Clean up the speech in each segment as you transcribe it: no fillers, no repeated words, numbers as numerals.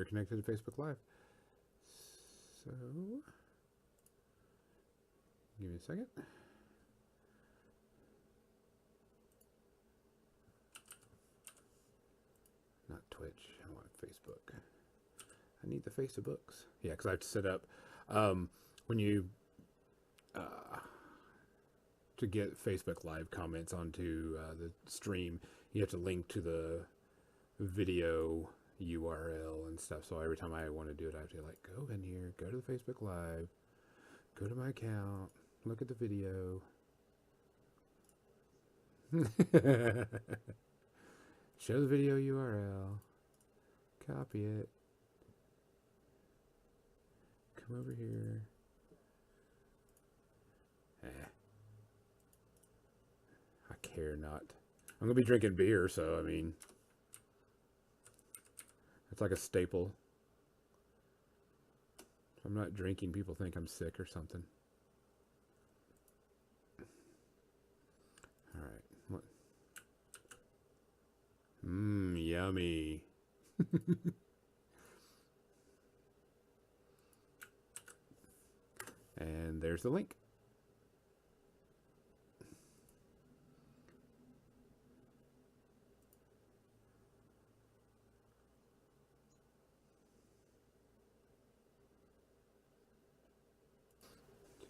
connected to Facebook Live. So, give me a second. Not Twitch. I want Facebook. I need the Facebooks. Yeah, because I have to set up when you to get Facebook Live comments onto the stream, you have to link to the video URL and stuff. So every time I want to do it, I have to like go in here, go to the Facebook Live, go to my account, look at the video. Show the video URL, copy it, come over here. I care not. I'm gonna be drinking beer, so I mean, it's like a staple. If I'm not drinking, people think I'm sick or something. All right. What? Yummy. And there's the link.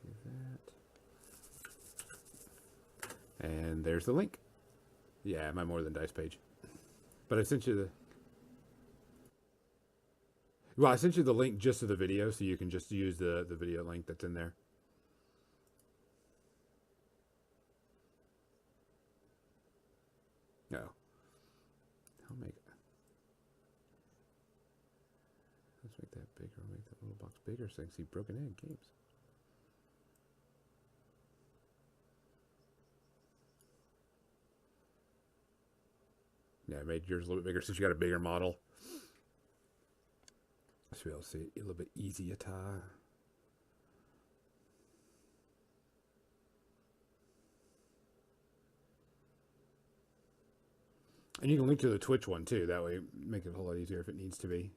Do that. And there's the link. Yeah, my More Than Dice page. But I sent you the... Well, I sent you the link just to the video, so you can just use the video link that's in there. No. I'll make... Let's make that bigger. I'll make that little box bigger so I can see Broken Egg Games. Yeah, I made yours a little bit bigger since you got a bigger model. So you'll be able to see it a little bit easier to. And you can link to the Twitch one too. That way, make it a whole lot easier if it needs to be.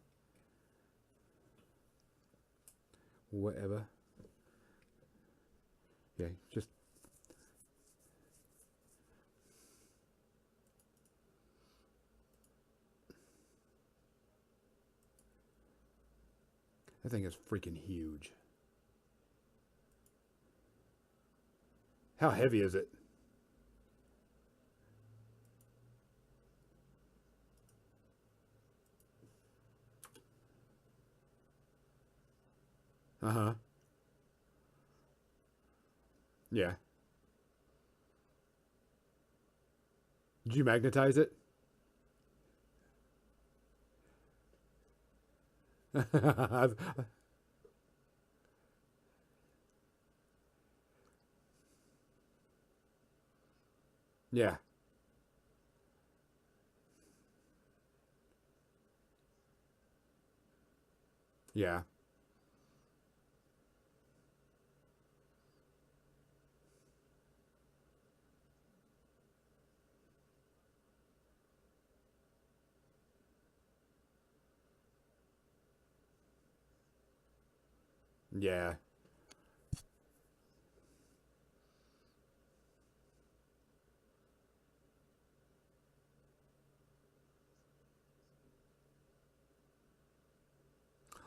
Whatever. Yeah, just. That thing is freaking huge. How heavy is it? Uh-huh. Yeah. Did you magnetize it? Yeah. Yeah. Yeah.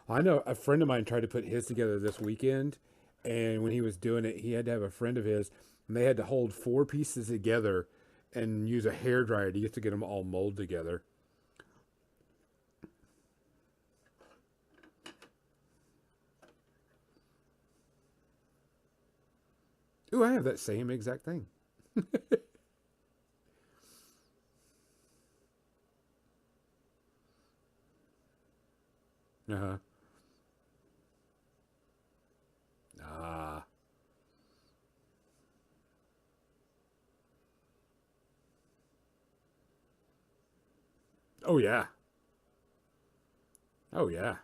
I know a friend of mine tried to put his together this weekend, and when he was doing it, he had to have a friend of his, and they had to hold 4 pieces together and use a hair dryer to get them all mold together. Ooh, I have that same exact thing. Uh-huh. Ah. Oh, yeah. Oh, yeah.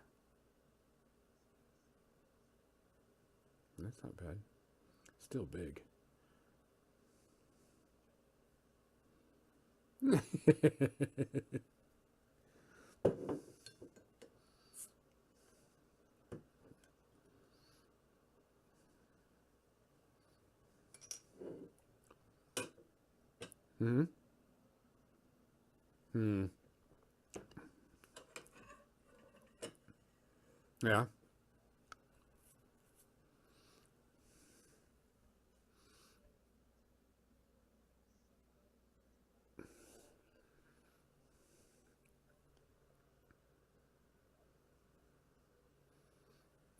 That's not bad. Still big. Mm-hmm. Hmm. Yeah.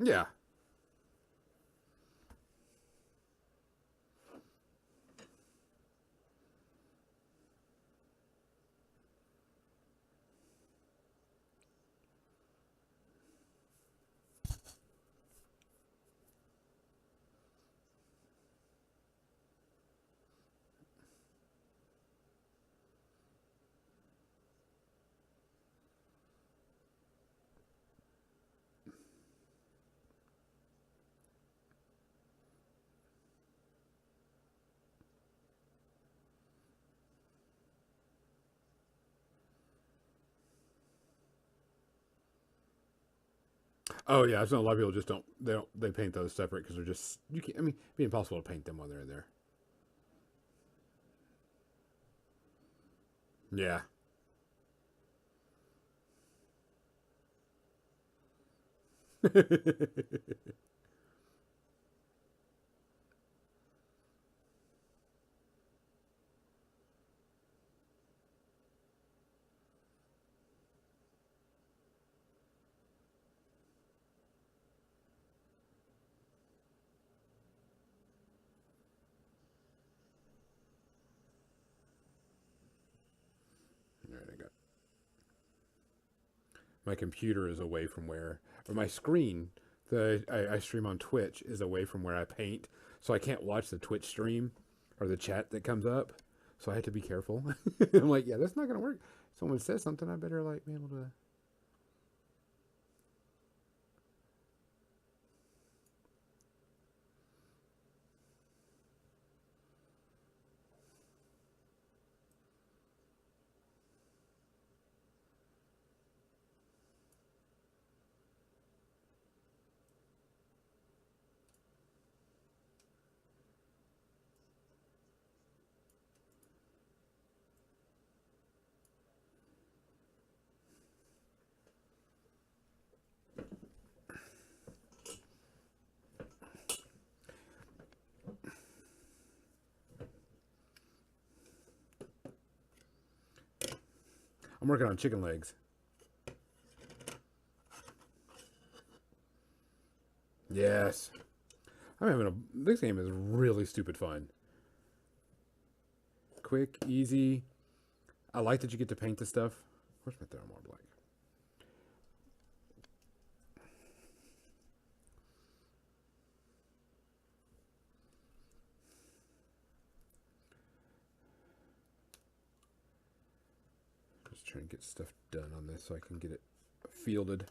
Yeah. Oh yeah. So a lot of people just don't. They don't. They paint those separate because they're just. You can't. I mean, it'd be impossible to paint them while they're in there. Yeah. All right, I got my computer is away from where, or my screen. I stream on Twitch is away from where I paint, so I can't watch the Twitch stream or the chat that comes up. So I have to be careful. I'm like, yeah, that's not gonna work. Someone says something, I better like be able to. I'm working on chicken legs. Yes, I'm having a. This game is really stupid fun. Quick, easy. I like that you get to paint the stuff. Where's my thermal black? Just trying to get stuff done on this so I can get it fielded.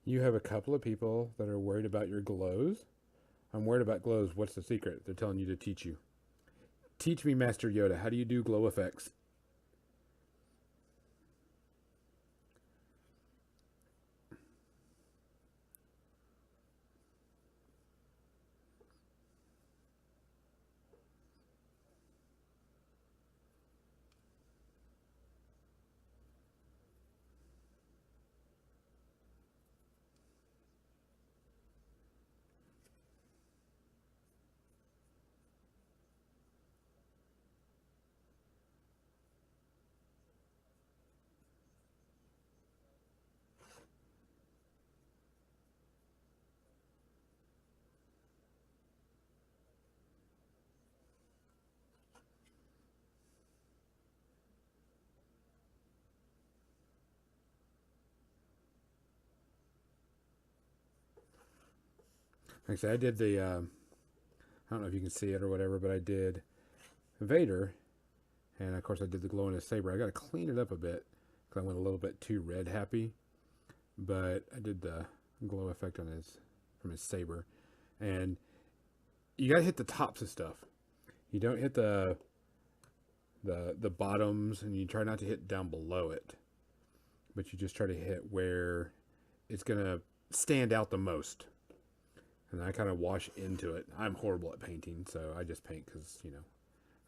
You have a couple of people that are worried about your glows. I'm worried about glows. What's the secret? They're telling you to teach you. Teach me, Master Yoda. How do you do glow effects? Like I said, I did the, I don't know if you can see it or whatever, but I did Vader, and of course I did the glow in his saber. I got to clean it up a bit because I went a little bit too red happy, but I did the glow effect on his, from his saber. And you got to hit the tops of stuff. You don't hit the bottoms, and you try not to hit down below it, but you just try to hit where it's going to stand out the most. And I kind of wash into it. I'm horrible at painting, so I just paint because, you know,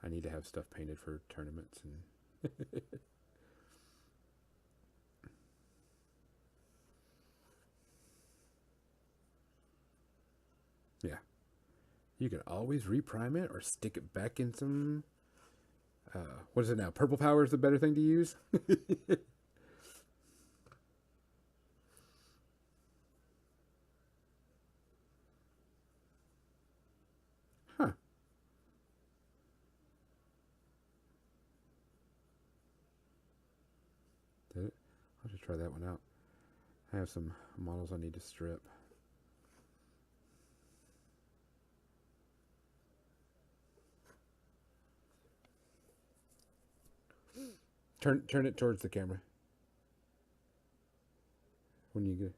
I need to have stuff painted for tournaments. And yeah, you can always reprime it or stick it back in some. What is it now? Purple power is the better thing to use. Huh. Did it? I'll just try that one out. I have some models I need to strip. Turn it towards the camera when you go.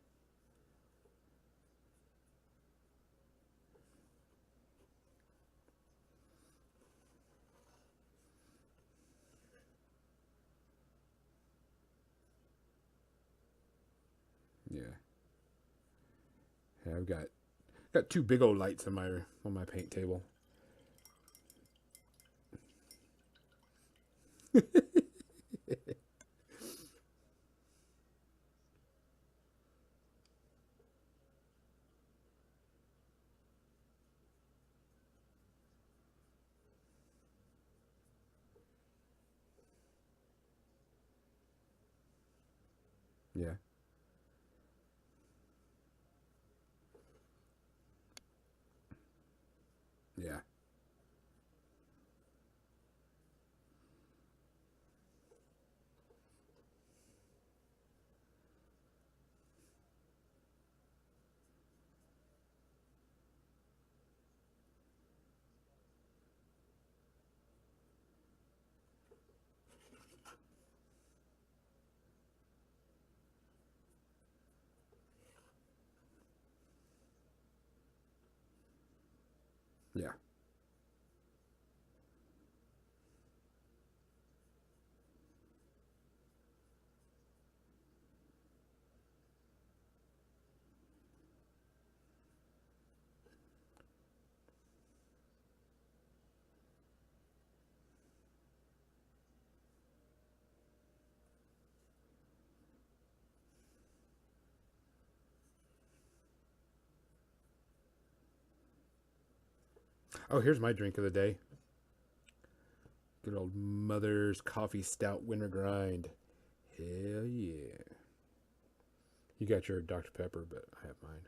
Yeah. Yeah, I've got two big old lights on my paint table. Yeah. Yeah. Yeah. Oh, here's my drink of the day. Good old Mother's Coffee Stout Winter Grind. Hell yeah. You got your Dr. Pepper, but I have mine.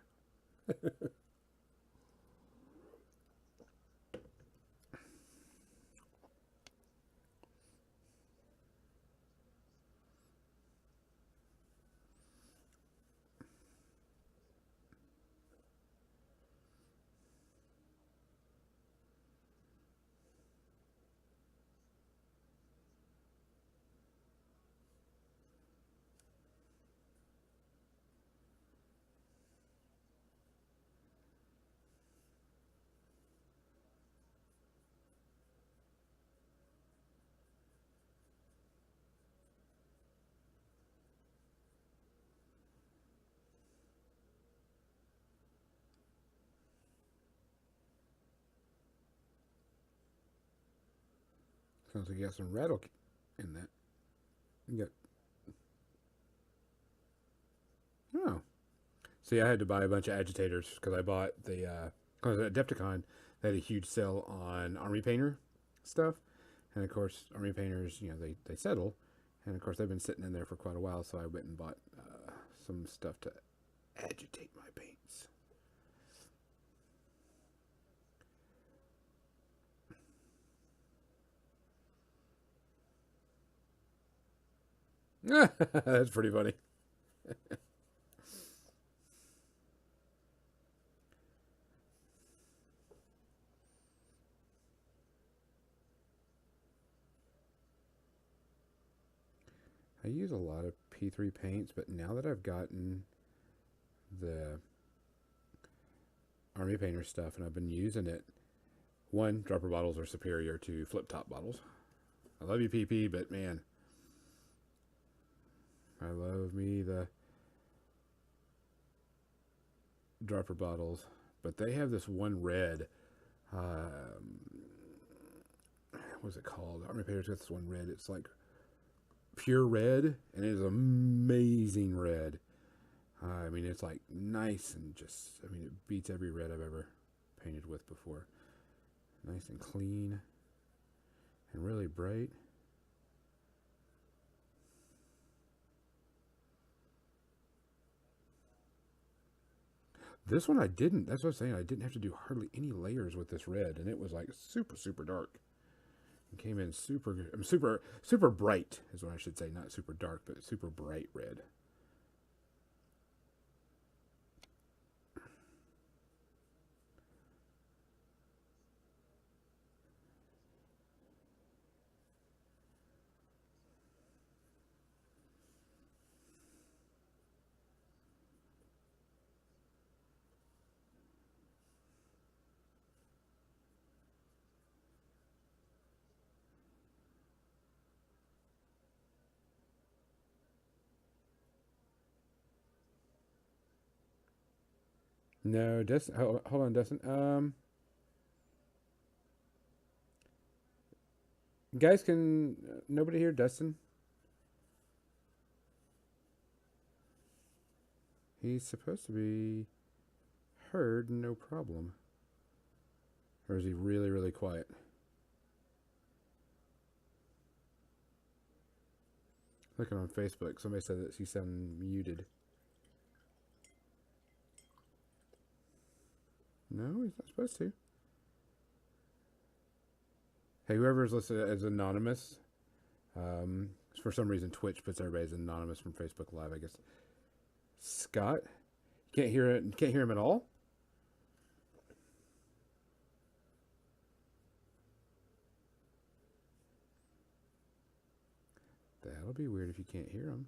Sounds like you got some rattle in that. You got. Oh. See, I had to buy a bunch of agitators because I bought the. Because at Adepticon, they had a huge sale on Army Painter stuff. And of course, Army Painters, you know, they settle. And of course, they've been sitting in there for quite a while. So I went and bought some stuff to agitate my paints. That's pretty funny. I use a lot of P3 paints, but now that I've gotten the Army Painter stuff and I've been using it, one, dropper bottles are superior to flip top bottles. I love you, PP, but man, I love me the dropper bottles. But they have this one red. What's it called? Army Painter's got this one red. It's like pure red, and it is amazing red. I mean, it's like nice and just, I mean, it beats every red I've ever painted with before. Nice and clean and really bright. This one I didn't. That's what I was saying. I didn't have to do hardly any layers with this red, and it was like super, super dark. It came in super bright is what I should say. Not super dark, but super bright red. No, Dustin. Hold on, Dustin. Guys, can nobody hear Dustin? He's supposed to be heard, no problem. Or is he really, really quiet? Looking on Facebook, somebody said that she sounded muted. No, he's not supposed to. Hey, whoever's listed as anonymous, for some reason Twitch puts everybody as anonymous from Facebook Live, I guess. Scott, can't hear it. Can't hear him at all. That'll be weird if you can't hear him.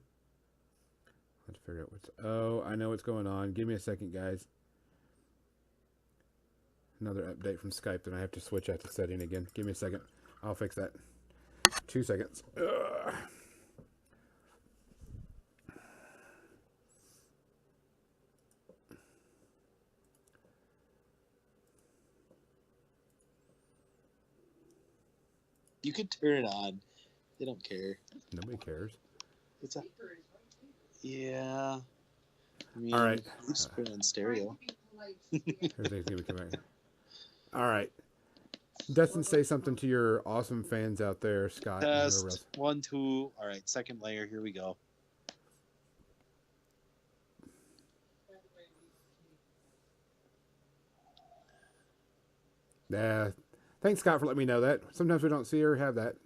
Let's figure out what's. Oh, I know what's going on. Give me a second, guys. Another update from Skype, then I have to switch out the setting again. Give me a second. I'll fix that. 2 seconds. Ugh. You could turn it on. They don't care. Nobody cares. It's a. Yeah. I mean, all right. We just put it on stereo. Everything's gonna be coming. All right. Dustin, say something to your awesome fans out there, Scott. Test 1, 2. All right, second layer. Here we go. Yeah. Thanks, Scott, for letting me know that. Sometimes we don't see or have that.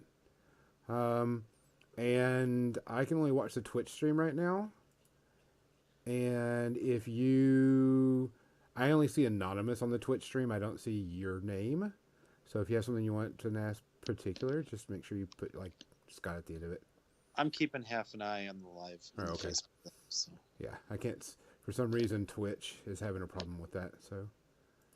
And I can only watch the Twitch stream right now. And if you... I only see anonymous on the Twitch stream. I don't see your name. So if you have something you want to ask particular, just make sure you put, like, Scott at the end of it. I'm keeping half an eye on the live. Oh, okay. Facebook, so. Yeah, I can't... For some reason, Twitch is having a problem with that, so...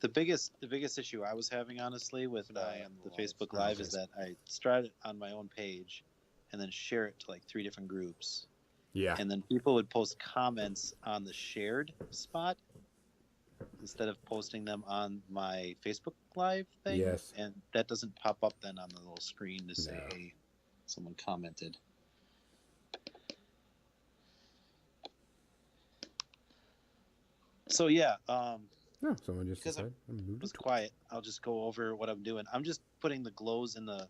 The biggest issue I was having, honestly, with the Facebook Live is that I started on my own page and then share it to like 3 different groups. Yeah. And then people would post comments on the shared spot instead of posting them on my Facebook Live thing. Yes. And that doesn't pop up then on the little screen to say, hey, someone commented. So, yeah. No, someone just decided. It was quiet. I'll just go over what I'm doing. I'm just putting the glows in the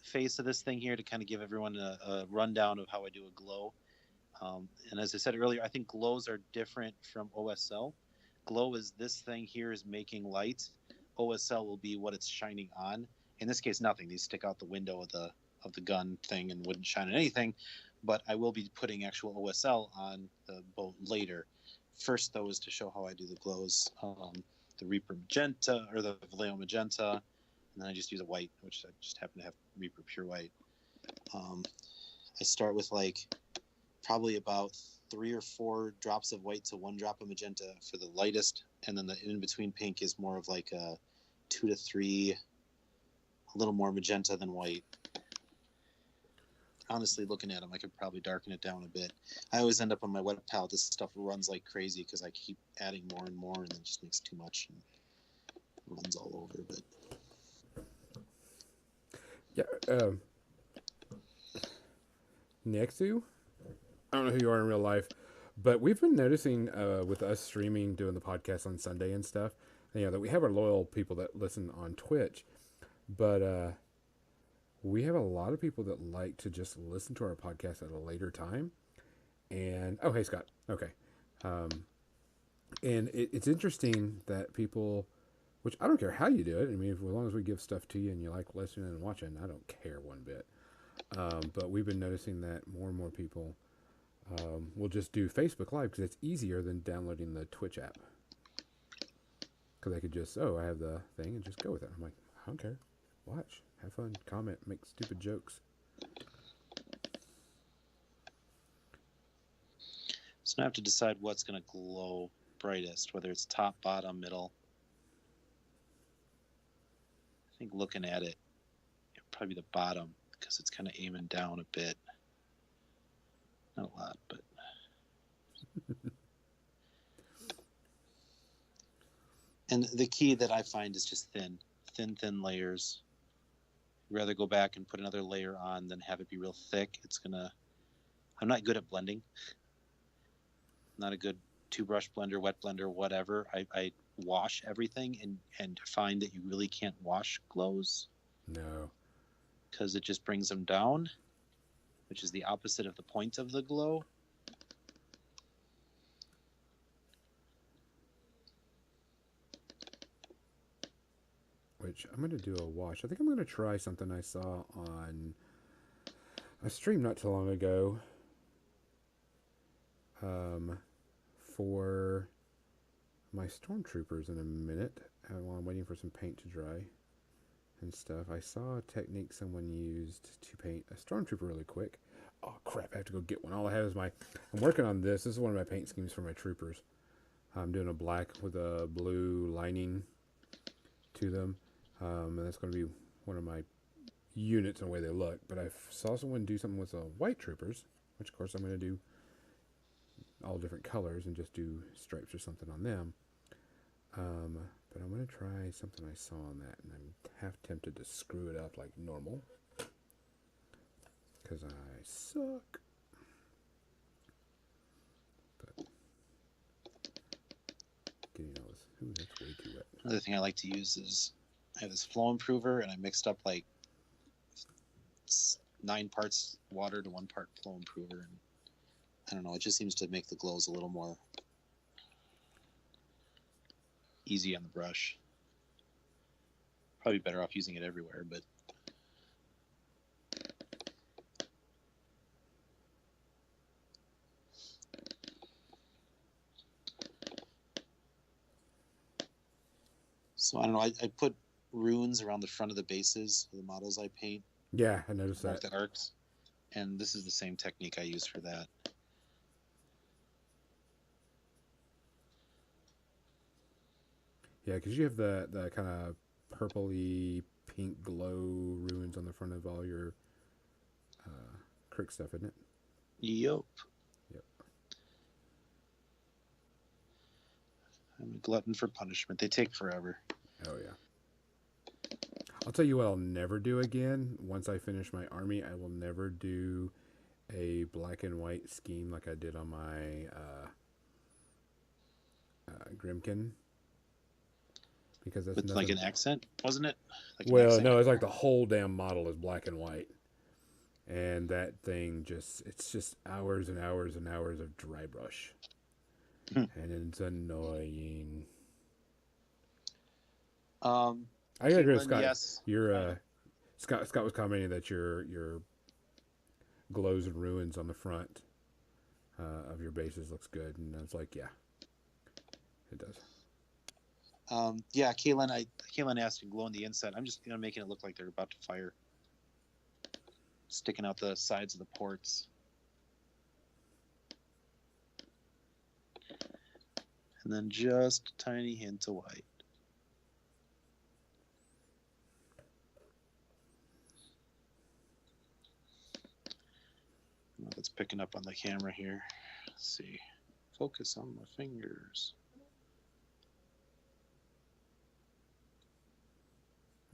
face of this thing here to kind of give everyone a rundown of how I do a glow. And as I said earlier, I think glows are different from OSL. Glow is this thing here is making light. OSL will be what it's shining on. In this case, nothing. These stick out the window of the gun thing and wouldn't shine on anything. But I will be putting actual OSL on the boat later. First, though, is to show how I do the glows. The Reaper Magenta, or the Vallejo Magenta, and then I just use a white, which I just happen to have Reaper Pure White. I start with like probably about 3 or 4 drops of white to 1 drop of magenta for the lightest, and then the in between pink is more of like a 2 to 3, a little more magenta than white. Honestly, looking at them, I could probably darken it down a bit. I always end up on my wet palette. This stuff runs like crazy because I keep adding more and more, and then it just makes too much and runs all over. But Yeah. Next to, I don't know who you are in real life, but we've been noticing with us streaming, doing the podcast on Sunday and stuff, that we have our loyal people that listen on Twitch, but we have a lot of people that like to just listen to our podcast at a later time. And oh, hey Scott, okay, um, and it's interesting that people, which I don't care how you do it. I mean, as long as we give stuff to you and you like listening and watching, I don't care one bit. But we've been noticing that more and more people will just do Facebook Live because it's easier than downloading the Twitch app. Because they could just, I have the thing and just go with it. I'm like, I don't care. Watch, have fun, comment, make stupid jokes. so now I have to decide what's going to glow brightest, whether it's top, bottom, middle. I think looking at it, probably the bottom because it's kind of aiming down a bit. Not a lot, but. And the key that I find is just thin layers. I'd rather go back and put another layer on than have it be real thick. I'm not good at blending. I'm not a good 2-brush blender, wet blender, whatever. I wash everything and find that you really can't wash glows. No. Because it just brings them down, which is the opposite of the point of the glow. Which I'm going to do a wash. I think I'm going to try something I saw on a stream not too long ago for my stormtroopers in a minute while I'm waiting for some paint to dry and stuff. I saw a technique someone used to paint a stormtrooper really quick. Oh crap, I have to go get one. All I have is I'm working on this. This is one of my paint schemes for my troopers. I'm doing a black with a blue lining to them. And that's going to be one of my units and the way they look. But I saw someone do something with the white troopers, which of course I'm going to do all different colors and just do stripes or something on them. But I'm going to try something I saw on that, and I'm half tempted to screw it up like normal because I suck. But getting all this, that's way too wet. Another thing I like to use is I have this flow improver, and I mixed up like 9 parts water to 1 part flow improver, and I don't know, it just seems to make the glows a little more easy on the brush. Probably better off using it everywhere, but so I don't know, I put runes around the front of the bases of the models I paint. Yeah, I noticed that. The arcs. And this is the same technique I use for that. Yeah, because you have the kind of purpley pink glow runes on the front of all your Cryx stuff, isn't it? Yep. Yep. I'm a glutton for punishment. They take forever. Oh, yeah. I'll tell you what I'll never do again. Once I finish my army, I will never do a black and white scheme like I did on my Grimkin. Because that's with like an accent, wasn't it? Like no, it's like the whole damn model is black and white. And that thing it's just hours and hours and hours of dry brush. And it's annoying. I gotta agree with Scott. Yes. Scott was commenting that your glows and ruins on the front of your bases looks good, and I was like, yeah, it does. Yeah, Kaylin asked to glow on the inside. I'm just making it look like they're about to fire. sticking out the sides of the ports. And then just a tiny hint of white. I don't know if it's picking up on the camera here. Let's see. Focus on my fingers.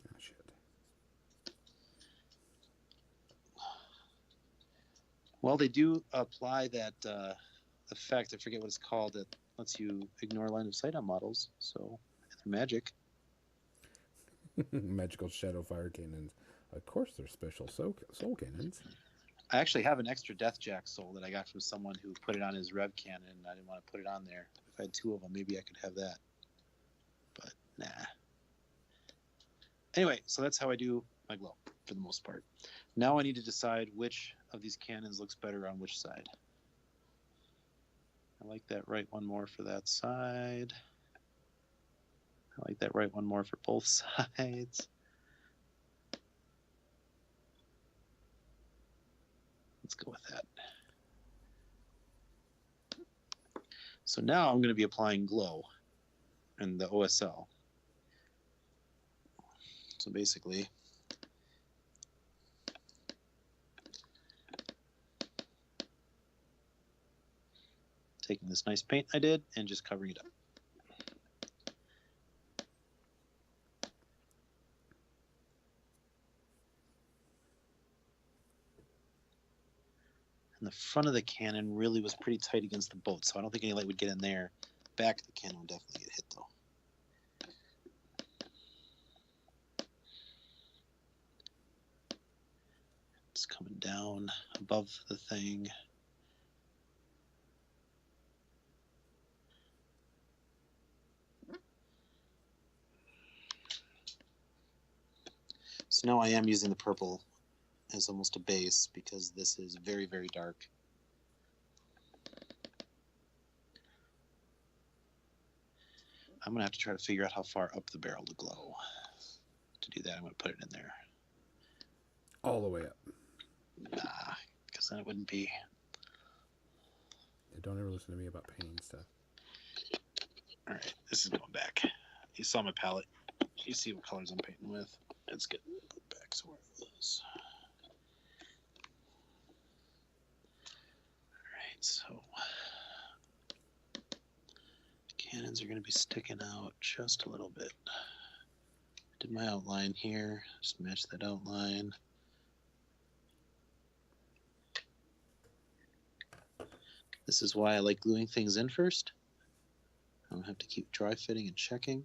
Oh, shit. Well, they do apply that effect. I forget what it's called. That lets you ignore line of sight on models. So they're magic. Magical shadow fire cannons. Of course, they're special soul cannons. I actually have an extra Death Jack soul that I got from someone who put it on his Rev cannon, and I didn't want to put it on there. If I had 2 of them, maybe I could have that. But nah. Anyway, so that's how I do my glow for the most part. Now I need to decide which of these cannons looks better on which side. I like that right one more for that side. I like that right one more for both sides. Let's go with that. So now I'm going to be applying glow and the OSL. So basically, taking this nice paint I did and just covering it up. And the front of the cannon really was pretty tight against the boat, so I don't think any light would get in there. Back of the cannon would definitely get hit though. It's coming down above the thing. So now I am using the purple as almost a base because this is very, very dark. I'm going to have to try to figure out how far up the barrel to glow. To do that, I'm going to put it in there. All the way up. Nah, because then it wouldn't be. Yeah, don't ever listen to me about painting stuff. All right, this is going back. You saw my palette. You see what colors I'm painting with. It's good. Put back to where it was. All right, so the cannons are going to be sticking out just a little bit. I did my outline here. Just match that outline. This is why I like gluing things in first. I don't have to keep dry fitting and checking.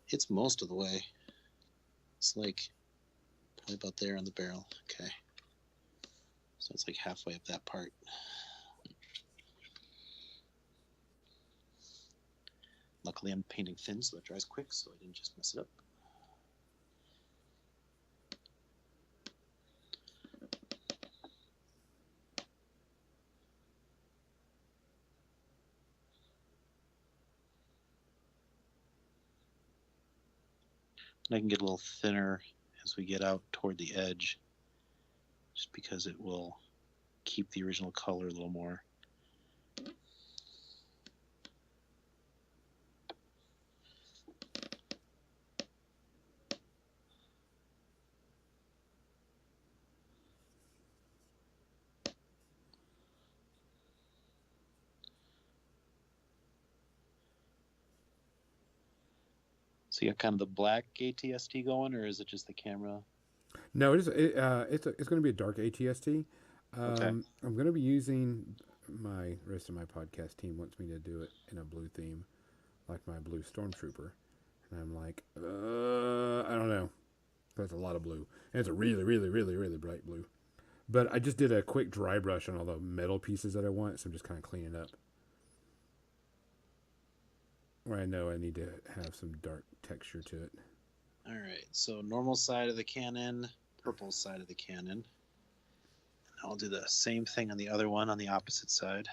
It's most of the way. It's like probably about there on the barrel. Okay. So it's like halfway up that part. Luckily I'm painting thin so it dries quick, so I didn't just mess it up. And I can get a little thinner as we get out toward the edge, just because it will keep the original color a little more. So you got kind of the black ATST going, or is it just the camera? No, it's going to be a dark ATST. Okay. I'm going to be using my rest of my podcast team wants me to do it in a blue theme, like my blue stormtrooper, and I'm like, I don't know. That's a lot of blue, and it's a really, really, really, really bright blue. But I just did a quick dry brush on all the metal pieces that I want, so I'm just kind of cleaning up. Where I know I need to have some dark texture to it. All right, so normal side of the cannon, purple side of the cannon. I'll do the same thing on the other one on the opposite side.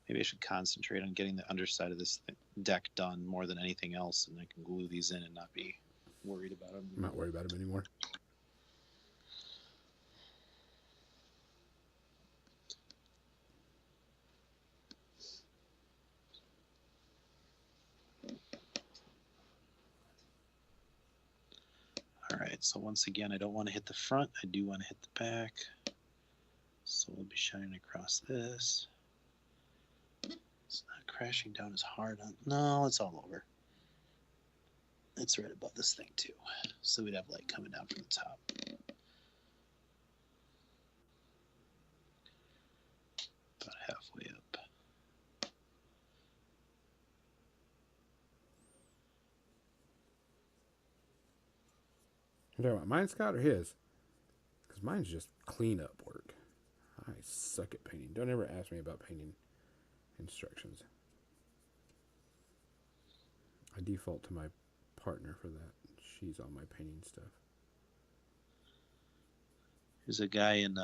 Maybe I should concentrate on getting the underside of this deck done more than anything else, and I can glue these in and not be worried about them. I'm not worried about them anymore. All right, so once again, I don't want to hit the front. I do want to hit the back. So we'll be shining across this. It's not crashing down as hard on. No, it's all over. It's right above this thing too. So we'd have light coming down from the top. About halfway up. You talking about mine, Scott, or his? Because mine's just cleanup work. I suck at painting. Don't ever ask me about painting instructions. I default to my partner for that. She's on my painting stuff. There's a guy in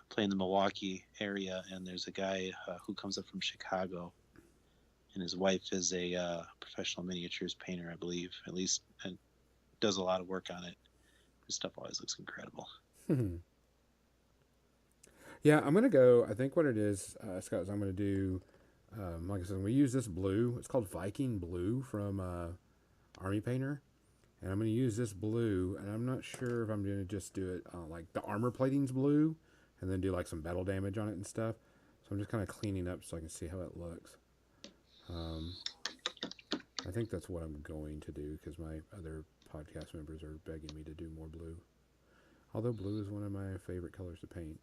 playing the Milwaukee area, and there's a guy who comes up from Chicago, and his wife is a professional miniatures painter, I believe, at least, and does a lot of work on it. His stuff always looks incredible. Yeah, I'm going to go, I think what it is, Scott, is I'm going to do, like I said, we use this blue. It's called Viking Blue from Army Painter. And I'm going to use this blue, and I'm not sure if I'm going to just do it like the armor plating's blue, and then do like some battle damage on it and stuff. So I'm just kind of cleaning up so I can see how it looks. I think that's what I'm going to do because my other podcast members are begging me to do more blue. Although blue is one of my favorite colors to paint.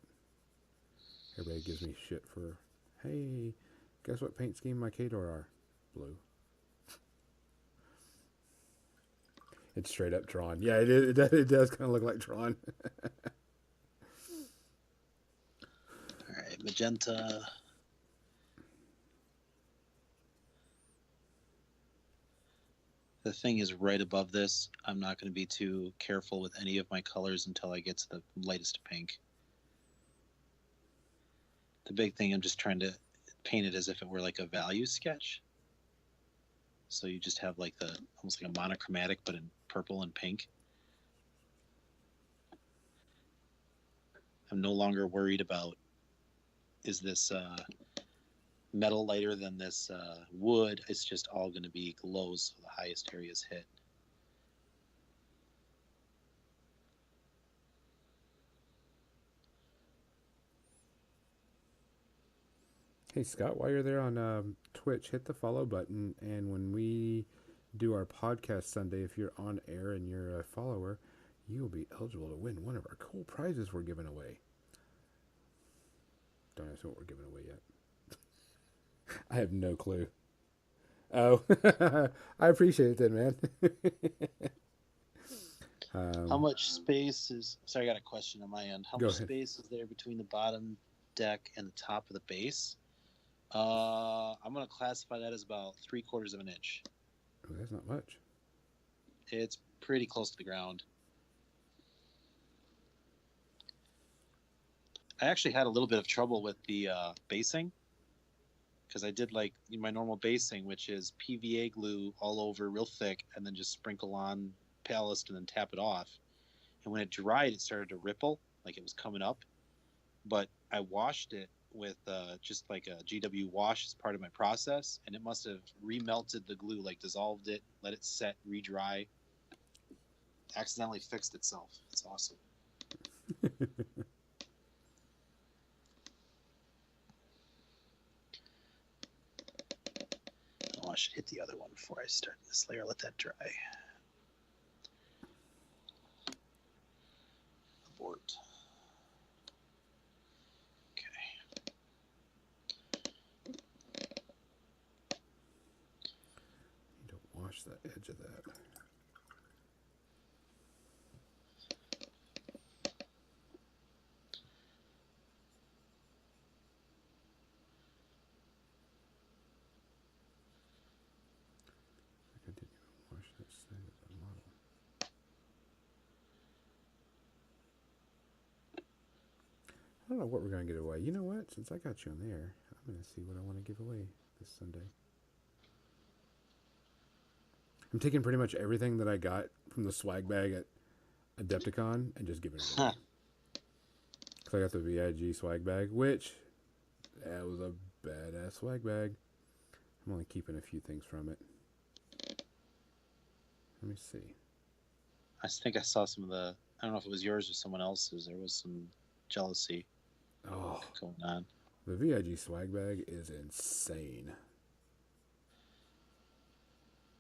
Everybody gives me shit for, hey, guess what paint scheme my K-Door are? Blue. It's straight up Tron. Yeah, it does kind of look like Tron. All right, magenta. The thing is right above this. I'm not going to be too careful with any of my colors until I get to the lightest pink. The big thing, I'm just trying to paint it as if it were like a value sketch. So you just have like the almost like a monochromatic, but in purple and pink. I'm no longer worried about, is this metal lighter than this wood? It's just all going to be glows, so the highest area is hit. Hey, Scott, while you're there on Twitch, hit the follow button. And when we do our podcast Sunday, if you're on air and you're a follower, you will be eligible to win one of our cool prizes we're giving away. Don't ask me what we're giving away yet. I have no clue. Oh, I appreciate it then, man. How much space is... Sorry, I got a question on my end. How much space is there between the bottom deck and the top of the base? I'm going to classify that as about 3/4 of an inch. Oh, that's not much. It's pretty close to the ground. I actually had a little bit of trouble with the basing, because I did like my normal basing, which is PVA glue all over real thick and then just sprinkle on ballast and then tap it off. And when it dried, it started to ripple, like it was coming up. But I washed it with just like a GW wash as part of my process, and it must have remelted the glue, like dissolved it, let it set, re-dry, accidentally fixed itself. It's awesome. Oh, I should hit the other one before I start this layer. Let that dry. Abort. Wash the edge of that. I didn't even wash that side of the model. I don't know what we're going to give away. You know what? Since I got you on there, I'm going to see what I want to give away this Sunday. I'm taking pretty much everything that I got from the swag bag at Adepticon and just giving it away. Because I got the VIG swag bag, which that was a badass swag bag. I'm only keeping a few things from it. Let me see. I think I saw some of the. I don't know if it was yours or someone else's. There was some jealousy going on. The VIG swag bag is insane.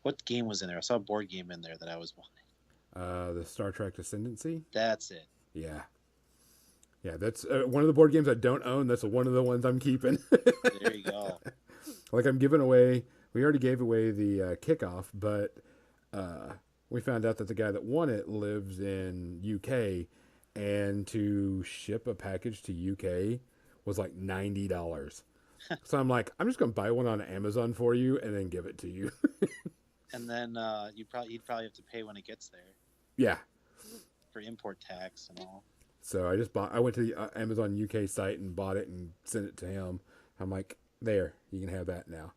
What game was in there? I saw a board game in there that I was wanting. The Star Trek Ascendancy. That's it. Yeah. Yeah, that's one of the board games I don't own. That's one of the ones I'm keeping. There you go. Like I'm giving away. We already gave away the kickoff, but we found out that the guy that won it lives in UK, and to ship a package to UK was like $90. So I'm like, I'm just gonna buy one on Amazon for you and then give it to you. And then he'd probably have to pay when it gets there. Yeah. For import tax and all. So I went to the Amazon UK site and bought it and sent it to him. I'm like, there, you can have that now.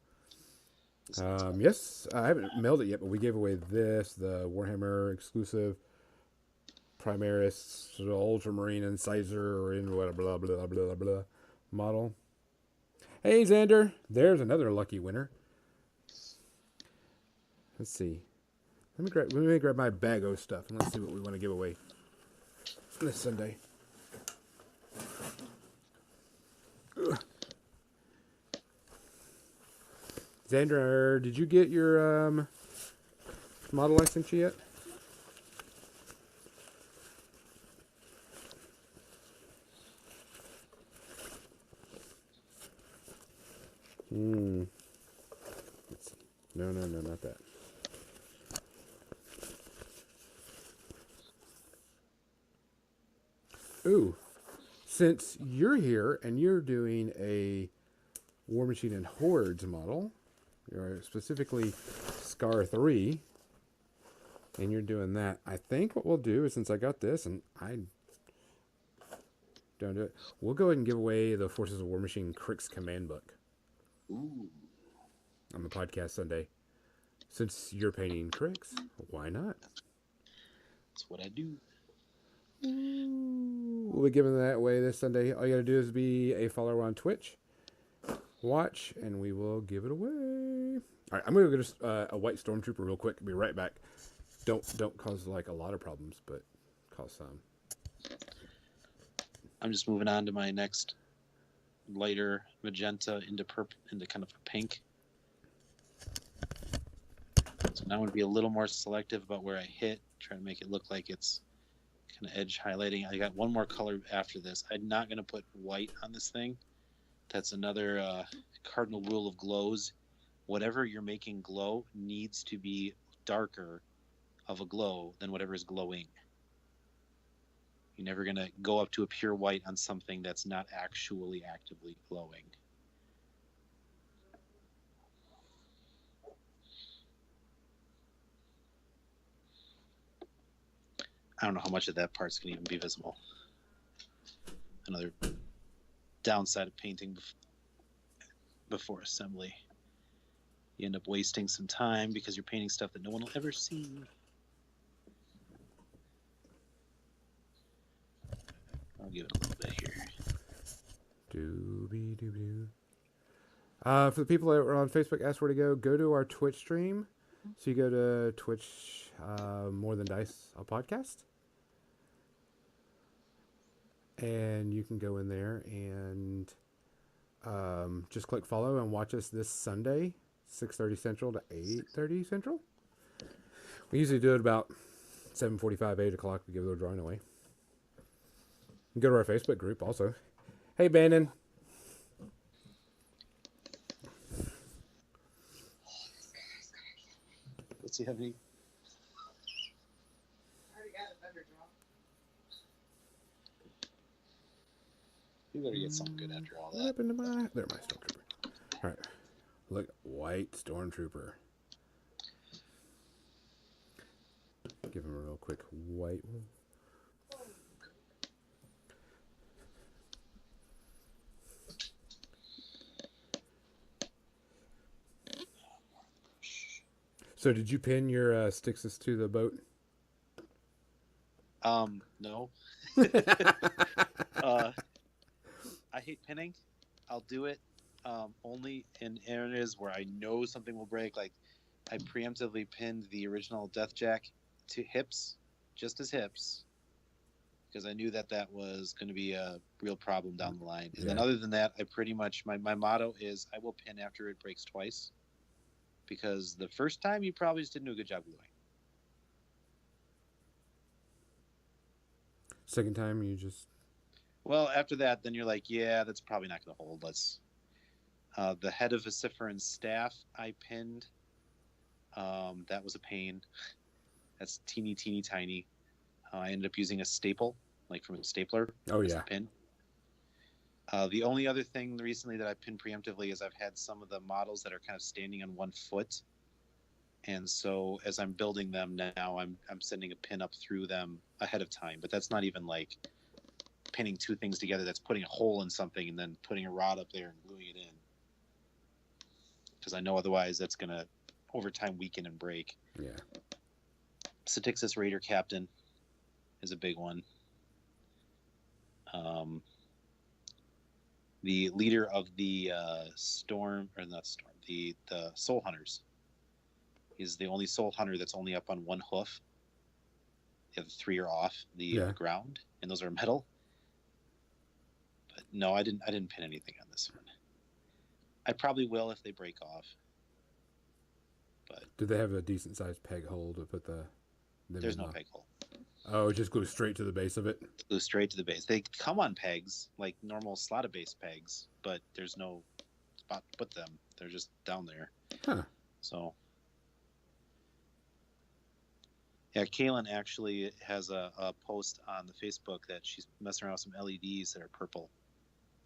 Yes, I haven't mailed it yet, but we gave away the Warhammer exclusive Primaris Ultramarine Incisor in blah blah blah blah blah model. Hey Xander, there's another lucky winner. Let's see. Let me grab my bag of stuff and let's see what we want to give away this Sunday. Ugh. Xander, did you get your model I sent you yet? Let's see. No, not that. Ooh, since you're here and you're doing a War Machine and Hordes model, you're specifically Skarre3, and you're doing that, I think what we'll do is, since I got this and I don't do it, we'll go ahead and give away the Forces of War Machine Cryx command book. Ooh. On the podcast Sunday. Since you're painting Cryx, why not? That's what I do. We'll be giving that away this Sunday. All you gotta do is be a follower on Twitch, watch, and we will give it away. All right, I'm gonna go get a white stormtrooper real quick. Be right back. Don't cause like a lot of problems, but cause some. I'm just moving on to my next lighter magenta into purple, into kind of a pink. So now I'm gonna be a little more selective about where I hit, try to make it look like it's kind of edge highlighting. I got one more color after this. I'm not going to put white on this thing. That's another cardinal rule of glows. Whatever you're making glow needs to be darker of a glow than whatever is glowing. You're never going to go up to a pure white on something that's not actually actively glowing. I don't know how much of that part's going to even be visible. Another downside of painting before assembly. You end up wasting some time because you're painting stuff that no one will ever see. I'll give it a little bit here. Doobie-doo-doo. For the people that are on Facebook, ask where to go. Go to our Twitch stream. So you go to Twitch, More Than Dice, a podcast. And you can go in there and just click follow and watch us this Sunday, 6:30 Central to 8:30 Central. We usually do it about 7:45, 8 o'clock. We give the drawing away. You can go to our Facebook group also. Hey, Bannon. Let's see how many. You better get something good after all What that. happened to my stormtrooper? All right, look, white stormtrooper. Give him a real quick white one. So did you pin your Stixus to the boat? No. uh, I hate pinning. I'll do it only in areas where I know something will break. Like I preemptively pinned the original Death Jack to hips, just as hips, because I knew that that was going to be a real problem down the line. And then Yeah. other than that, I pretty much my motto is I will pin after it breaks twice, because the first time you probably just didn't do a good job gluing. Second time you just. Well, after that, then you're like, yeah, that's probably not going to hold. Let's. The head of Vociferan's staff I pinned. That was a pain. That's teeny, teeny, tiny. I ended up using a staple, like from a stapler, Oh as yeah. the pin. The only other thing recently that I pinned preemptively is I've had some of the models that are kind of standing on one foot, and so as I'm building them now, I'm sending a pin up through them ahead of time. But that's not even like pinning two things together. That's putting a hole in something and then putting a rod up there and gluing it in, because I know otherwise that's gonna over time weaken and break. Yeah. Cryx Raider Captain is a big one. The leader of the Storm, or not Storm, the Soul Hunters. He's the only Soul Hunter that's only up on one hoof. The other three are off the ground, and those are metal. But no, I didn't pin anything on this one. I probably will if they break off. But did they have a decent sized peg hole to put the? There's no peg hole. Oh, it just goes straight to the base of it? Glue straight to the base. They come on pegs, like normal slotted base pegs, but there's no spot to put them. They're just down there. Huh. So, yeah, Kaylin actually has a post on the Facebook that she's messing around with some LEDs that are purple.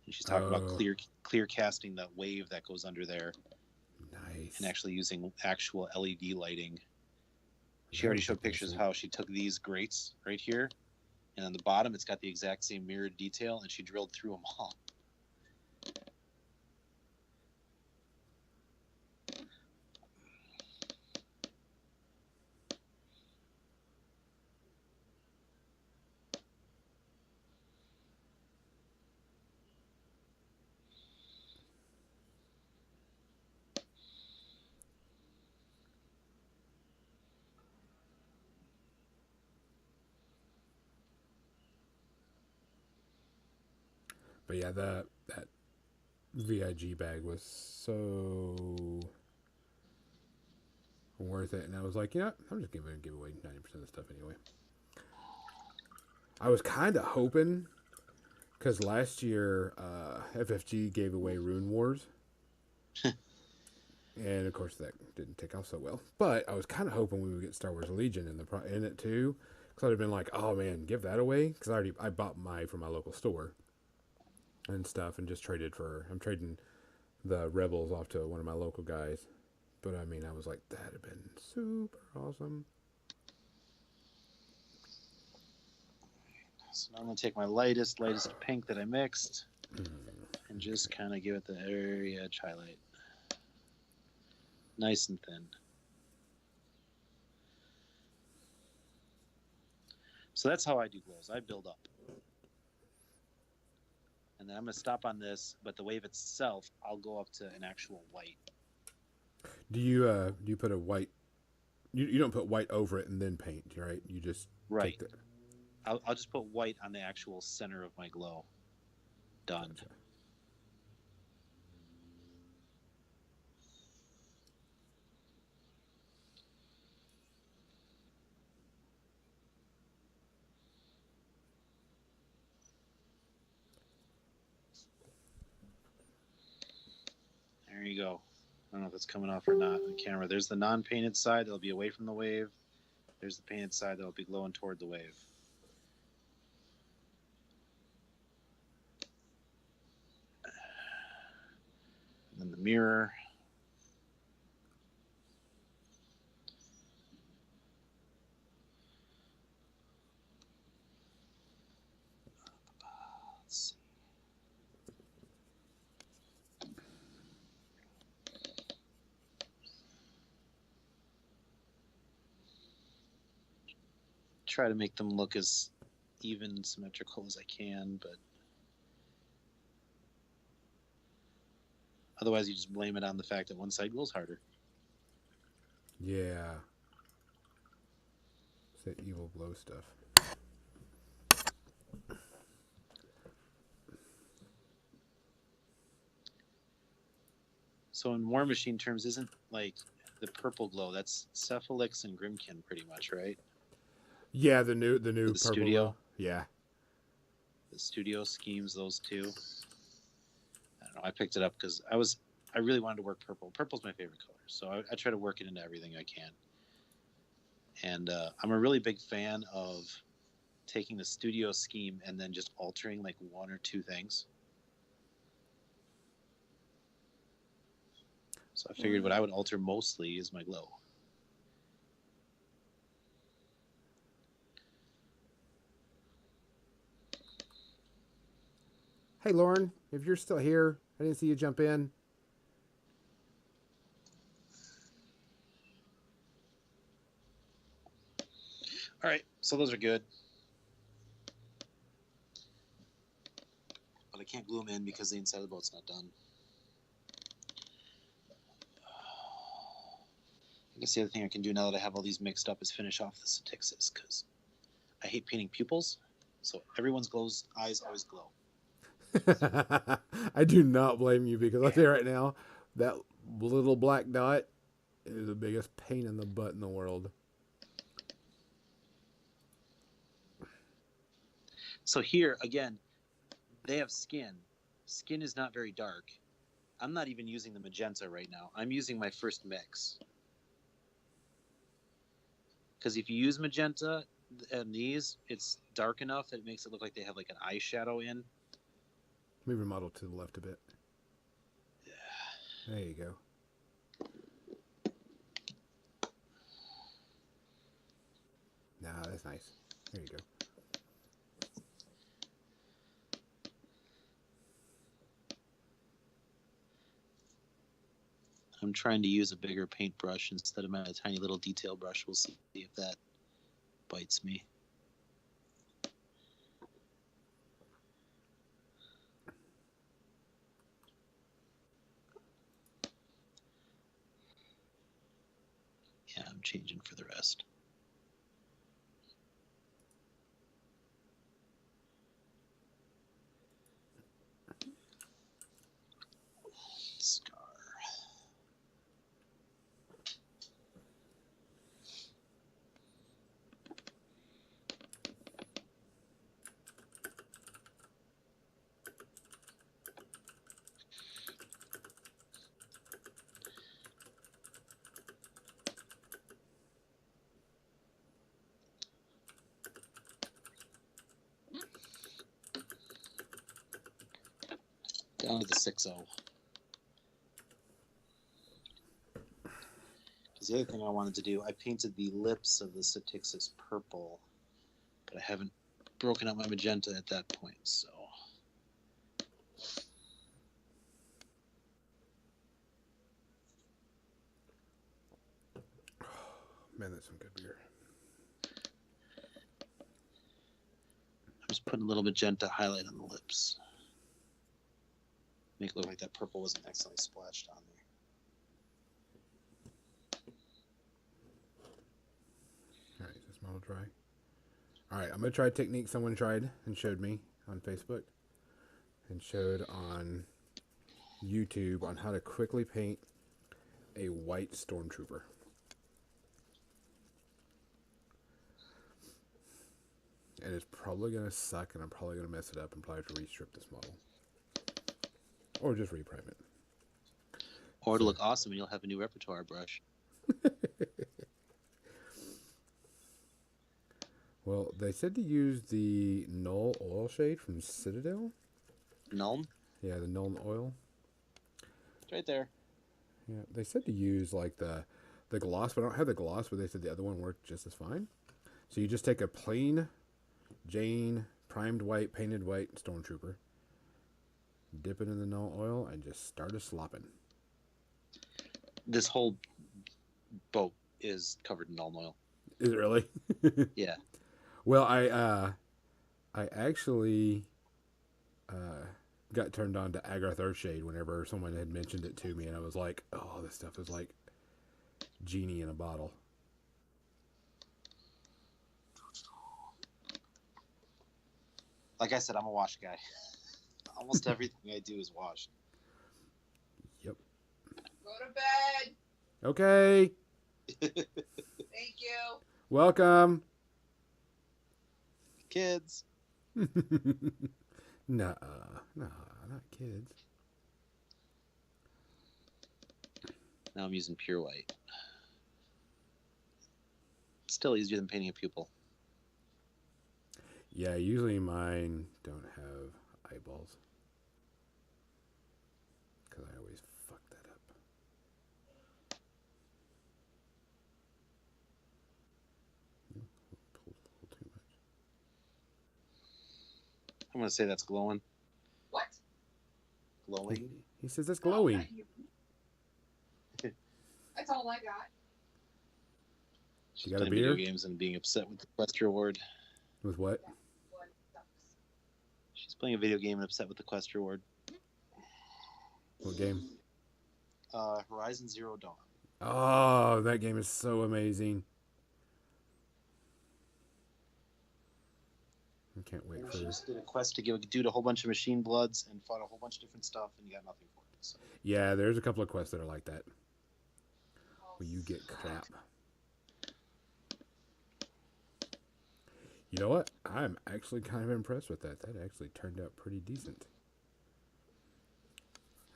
And she's talking about clear casting that wave that goes under there. Nice. And actually using actual LED lighting. She already showed pictures of how she took these grates right here, and on the bottom it's got the exact same mirrored detail, and she drilled through them all. But yeah, that VIG bag was so worth it, and I was like, yeah, I'm just gonna give away 90% of the stuff anyway. I was kind of hoping, because last year FFG gave away Rune Wars, and of course that didn't take off so well. But I was kind of hoping we would get Star Wars Legion in it too, because I'd have been like, oh man, give that away, because I bought mine from my local store and stuff, and just I'm trading the Rebels off to one of my local guys. But I mean, I was like, that'd have been super awesome. So now I'm going to take my lightest pink that I mixed and just kind of give it the area edge highlight. Nice and thin. So that's how I do glows. I build up. And then I'm going to stop on this, but the wave itself, I'll go up to an actual white. Do you put a white? You don't put white over it and then paint, right? You just right. Take I'll just put white on the actual center of my glow. Done. Gotcha. There you go. I don't know if it's coming off or not on camera. There's the non-painted side that'll be away from the wave. There's the painted side that'll be glowing toward the wave. And then the mirror. Let's see. try to make them look as even and symmetrical as I can, but otherwise you just blame it on the fact that one side glows harder. Yeah. It's that evil glow stuff. So in War Machine terms, isn't like the purple glow, that's Cephalix and Grimkin pretty much, right? Yeah, the new purple studio. glow. Yeah. The studio schemes, those two. I don't know. I picked it up because I really wanted to work purple. Purple's my favorite color, so I try to work it into everything I can. And I'm a really big fan of taking the studio scheme and then just altering like one or two things. So I figured what I would alter mostly is my glow. Hey, Lauren, if you're still here, I didn't see you jump in. All right, so those are good. But I can't glue them in because the inside of the boat's not done. I guess the other thing I can do now that I have all these mixed up is finish off the Satixis, because I hate painting pupils, so everyone's eyes always glow. I do not blame you, because I'll tell you right now, that little black dot is the biggest pain in the butt in the world. So here, again, they have skin. Skin is not very dark. I'm not even using the magenta right now. I'm using my first mix. Because if you use magenta and these, it's dark enough that it makes it look like they have like an eyeshadow in. Let me remodel to the left a bit. There you go. Nah, that's nice. There you go. I'm trying to use a bigger paintbrush instead of my tiny little detail brush. We'll see if that bites me. Yeah, I'm changing for the rest. Scar. Down to the 6-0. Because the other thing I wanted to do, I painted the lips of the Satixis purple, but I haven't broken out my magenta at that point, so. Man, that's some good beer. I'm just putting a little magenta highlight on the lips. Make it look like that purple wasn't accidentally splashed on there. All right, is this model dry? All right, I'm going to try a technique someone tried and showed me on Facebook and showed on YouTube on how to quickly paint a white stormtrooper. And it's probably going to suck, and I'm probably going to mess it up and probably have to restrip this model. Or just reprime it. Or it'll look awesome and you'll have a new repertoire brush. Well, they said to use the Null oil shade from Citadel. Nuln? Yeah, the Null oil. It's right there. Yeah, they said to use like the gloss, but I don't have the gloss, but they said the other one worked just as fine. So you just take a plain Jane primed white, painted white stormtrooper, dip it in the Null oil, and just start a slopping. This whole boat is covered in Nuln oil. Is it really? Yeah. Well, I actually got turned on to Agarth Earthshade whenever someone had mentioned it to me, and I was like, oh, this stuff is like genie in a bottle. Like I said, I'm a wash guy. Almost everything I do is washed. Yep. Go to bed. Okay. Thank you. Welcome. Kids. Nah, not kids. Now I'm using pure white. Still easier than painting a pupil. Yeah, usually mine don't have eyeballs. Because I always fuck that up. Pull too much. I'm going to say that's glowing. What? Glowing. He says it's glowing. That's all I got. She's You got a playing video beer? games and being upset with the quest reward. With what? What sucks. She's playing a video game and upset with the quest reward. What game? Horizon Zero Dawn. Oh, that game is so amazing. I can't wait for She this. just did a quest to do a whole bunch of machine bloods and fought a whole bunch of different stuff, and you got nothing for it. So. Yeah, there's a couple of quests that are like that. Where you get crap. You know what? I'm actually kind of impressed with that. That actually turned out pretty decent.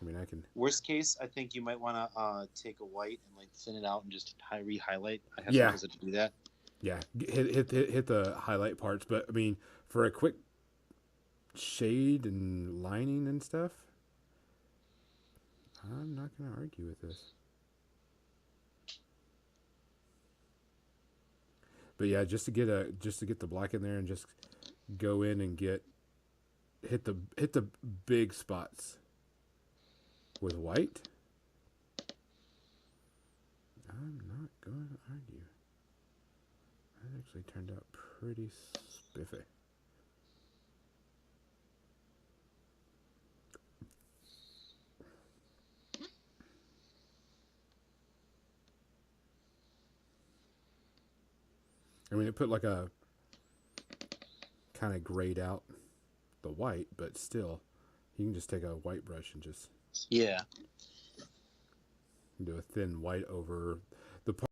I mean, I can... Worst case, I think you might want to take a white and like thin it out and just re-highlight. I have Yeah. some to do that. Yeah, hit the highlight parts. But, I mean, for a quick shade and lining and stuff, I'm not going to argue with this. But yeah, just to get the black in there and just go in and hit the big spots with white. I'm not going to argue. That actually turned out pretty spiffy. I mean, it put like a kind of grayed out the white, but still, you can just take a white brush and just Yeah. do a thin white over.